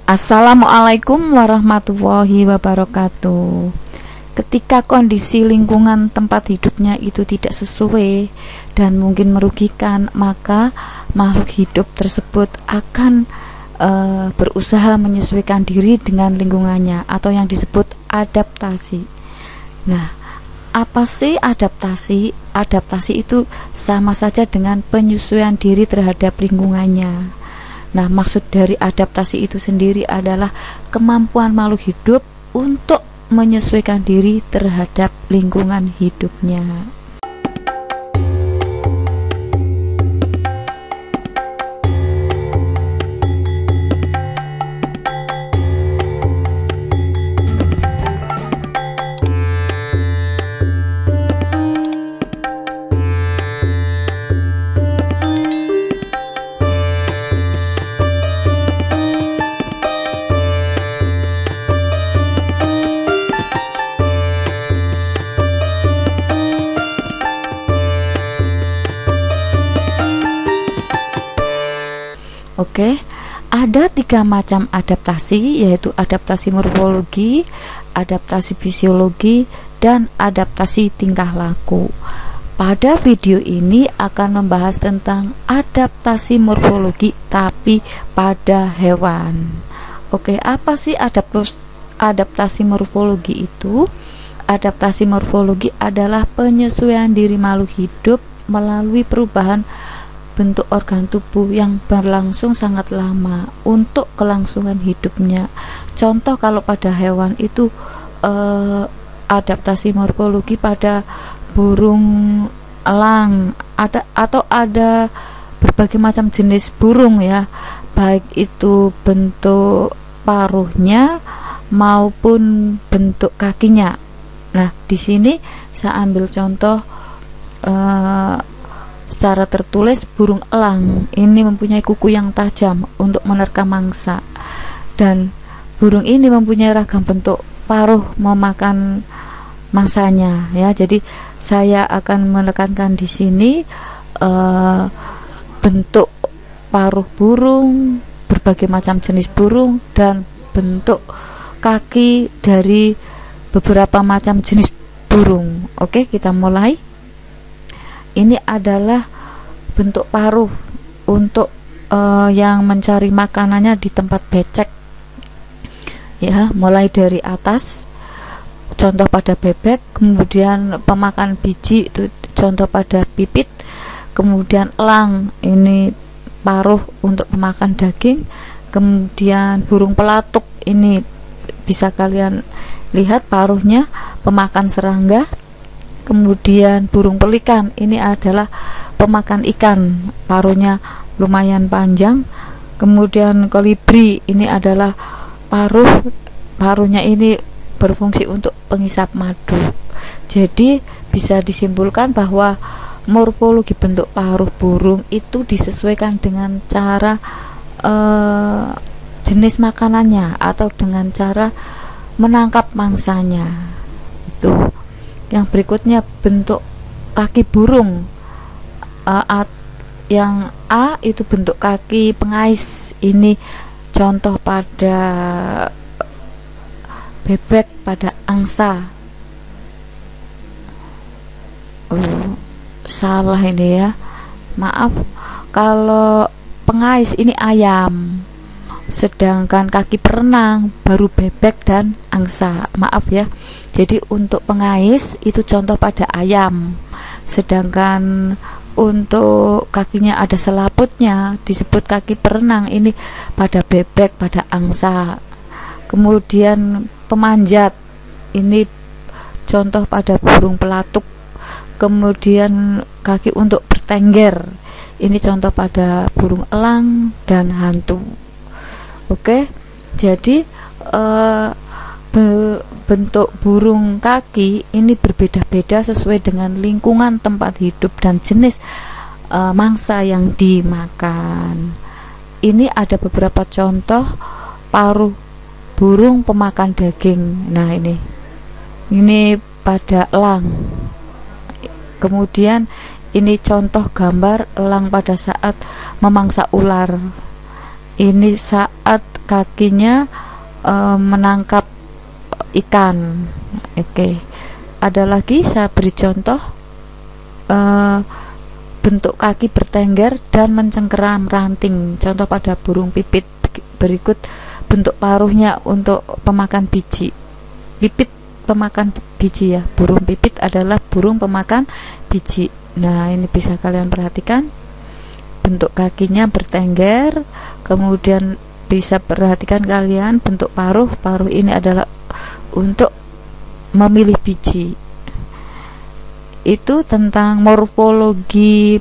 Assalamualaikum warahmatullahi wabarakatuh. Ketika kondisi lingkungan tempat hidupnya itu tidak sesuai dan mungkin merugikan, maka makhluk hidup tersebut akan berusaha menyesuaikan diri dengan lingkungannya atau yang disebut adaptasi. Nah, apa sih adaptasi? Adaptasi itu sama saja dengan penyesuaian diri terhadap lingkungannya. Nah, maksud dari adaptasi itu sendiri adalah kemampuan makhluk hidup untuk menyesuaikan diri terhadap lingkungan hidupnya. Oke, ada 3 macam adaptasi, yaitu adaptasi morfologi, adaptasi fisiologi, dan adaptasi tingkah laku. Pada video ini akan membahas tentang adaptasi morfologi tapi pada hewan. Oke, apa sih adaptasi morfologi itu? Adaptasi morfologi adalah penyesuaian diri makhluk hidup melalui perubahan bentuk organ tubuh yang berlangsung sangat lama untuk kelangsungan hidupnya. Contoh kalau pada hewan itu adaptasi morfologi pada burung elang ada berbagai macam jenis burung ya, baik itu bentuk paruhnya maupun bentuk kakinya. Nah, di sini saya ambil contoh secara tertulis, burung elang ini mempunyai kuku yang tajam untuk menerkam mangsa, dan burung ini mempunyai ragam bentuk paruh memakan mangsanya ya. Jadi saya akan menekankan di sini bentuk paruh burung, berbagai macam jenis burung, dan bentuk kaki dari beberapa macam jenis burung. Oke, kita mulai. Ini adalah bentuk paruh untuk yang mencari makanannya di tempat becek ya, mulai dari atas contoh pada bebek, kemudian pemakan biji itu contoh pada pipit, kemudian elang ini paruh untuk pemakan daging, kemudian burung pelatuk ini bisa kalian lihat paruhnya pemakan serangga, kemudian burung pelikan ini adalah pemakan ikan, paruhnya lumayan panjang, kemudian kolibri ini adalah paruhnya ini berfungsi untuk pengisap madu. Jadi bisa disimpulkan bahwa morfologi bentuk paruh burung itu disesuaikan dengan cara jenis makanannya atau dengan cara menangkap mangsanya. Itu. Yang berikutnya bentuk kaki burung, yang A itu bentuk kaki pengais, ini contoh pada bebek, pada angsa. Salah ini ya, maaf, kalau pengais ini ayam, sedangkan kaki perenang baru bebek dan angsa, maaf ya. Jadi untuk pengais itu contoh pada ayam, sedangkan untuk kakinya ada selaputnya disebut kaki perenang, ini pada bebek, pada angsa. Kemudian pemanjat ini contoh pada burung pelatuk, kemudian kaki untuk bertengger ini contoh pada burung elang dan hantu. Oke, jadi bentuk burung kaki ini berbeda-beda sesuai dengan lingkungan tempat hidup dan jenis mangsa yang dimakan. Ini ada beberapa contoh paruh burung pemakan daging. Nah, ini pada elang. Kemudian ini contoh gambar elang pada saat memangsa ular. Ini saat kakinya menangkap ikan. Oke, ada lagi saya beri contoh, bentuk kaki bertengger dan mencengkeram ranting, contoh pada burung pipit. Berikut bentuk paruhnya untuk pemakan biji. Pipit pemakan biji ya, burung pipit adalah burung pemakan biji. Nah, ini bisa kalian perhatikan, bentuk kakinya bertengger. Kemudian bisa perhatikan kalian bentuk paruh ini adalah untuk memilih biji. Itu tentang morfologi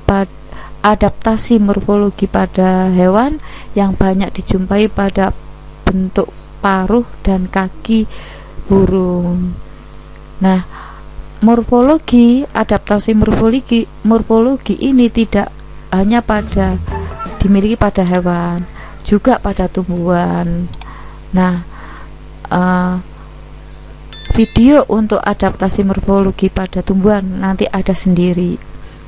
adaptasi morfologi pada hewan yang banyak dijumpai pada bentuk paruh dan kaki burung. Nah, adaptasi morfologi ini tidak hanya dimiliki pada hewan, juga pada tumbuhan. Nah, video untuk adaptasi morfologi pada tumbuhan nanti ada sendiri.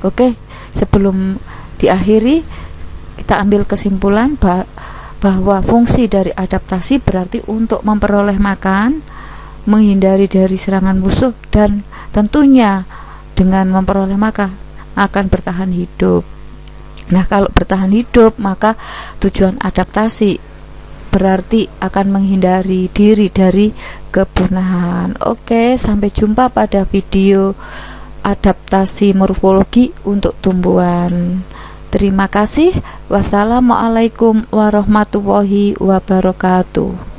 Oke, sebelum diakhiri, kita ambil kesimpulan bahwa fungsi dari adaptasi berarti untuk memperoleh makan, menghindari dari serangan musuh, dan tentunya dengan memperoleh makan akan bertahan hidup. Nah, kalau bertahan hidup, maka tujuan adaptasi berarti akan menghindari diri dari kepunahan. Oke, sampai jumpa pada video adaptasi morfologi untuk tumbuhan. Terima kasih. Wassalamualaikum warahmatullahi wabarakatuh.